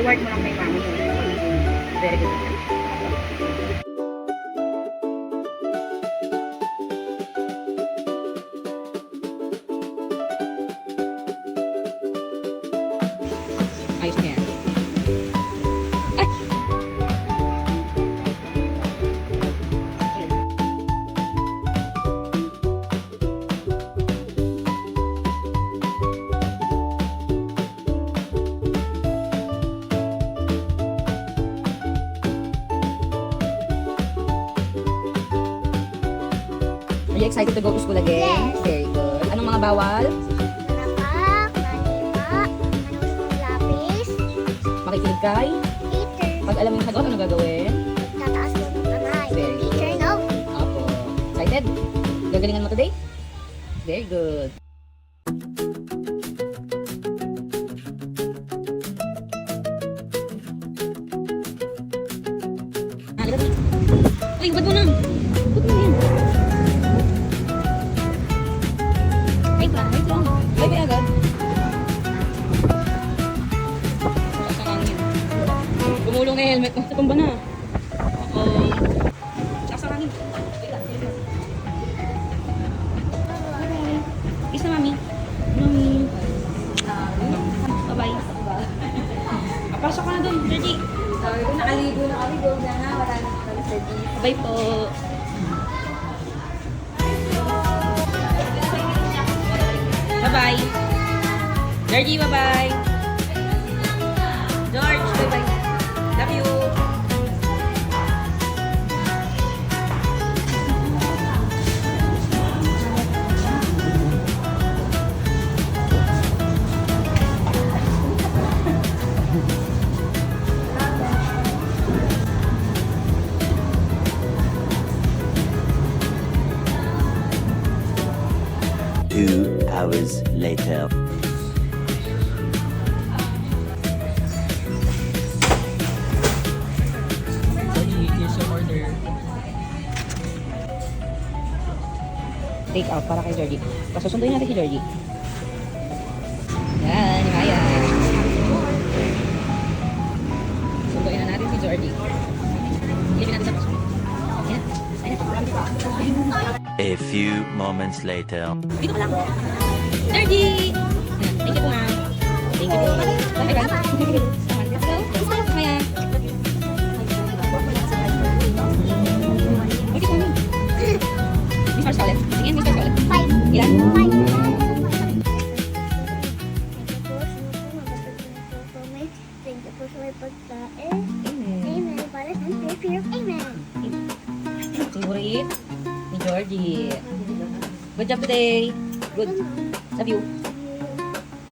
i-reward mo lang kay mami. Very good. Ayos na yan. Ay! Are you excited to go to school again? Yes. Very good. Anong mga bawal? Napak, manima, lapis, Makikinig kay? teacher, Pag alam mo yung sagot, ano gagawin? tataas mo ng kamay. Very good. Teacher, no? Apo. Excited? Gagalingan mo today? Very good. Halika na. Uy, ba't mo na? Ba't mo na yan? Wait lang, wait lang. Wait, wait agad. Saan ang hangin? Gumulong na yung helmet mo. Sa tumba na. Oo. Saan ang hangin? Wait lang, sige. Bye-bye. Kiss na, mami. Mami. Bye-bye. Papasok ka na doon, Georgie. Sabi ko, nakaligo na kami. Go na nga. Wala na kami sa jeep. Bye po. Bye-bye. Georgie, bye-bye. George, bye-bye. Love you. Two hours later. Georgie, here's your order. Take out para kay Georgie. Pasusunduin natin si Georgie. Yan, kaya. Sunduin na natin si Georgie. Ilipin natin sa paso. Yan. Ayan. A few moments later. Dito ka lang. Georgie! Yan. Thank you po, ma'am. Thank you po. Bye, bye. Let's go. Let's go. Kaya. Okay po, ma'am. Miss Mars ulit. Sige, Miss Mars ulit. 5. Ilan? 5. Thank you po sa may pagkain. Amen. Amen. Para sa fear of Amen. Favorite ni Georgie. Good job today. Good. Love you.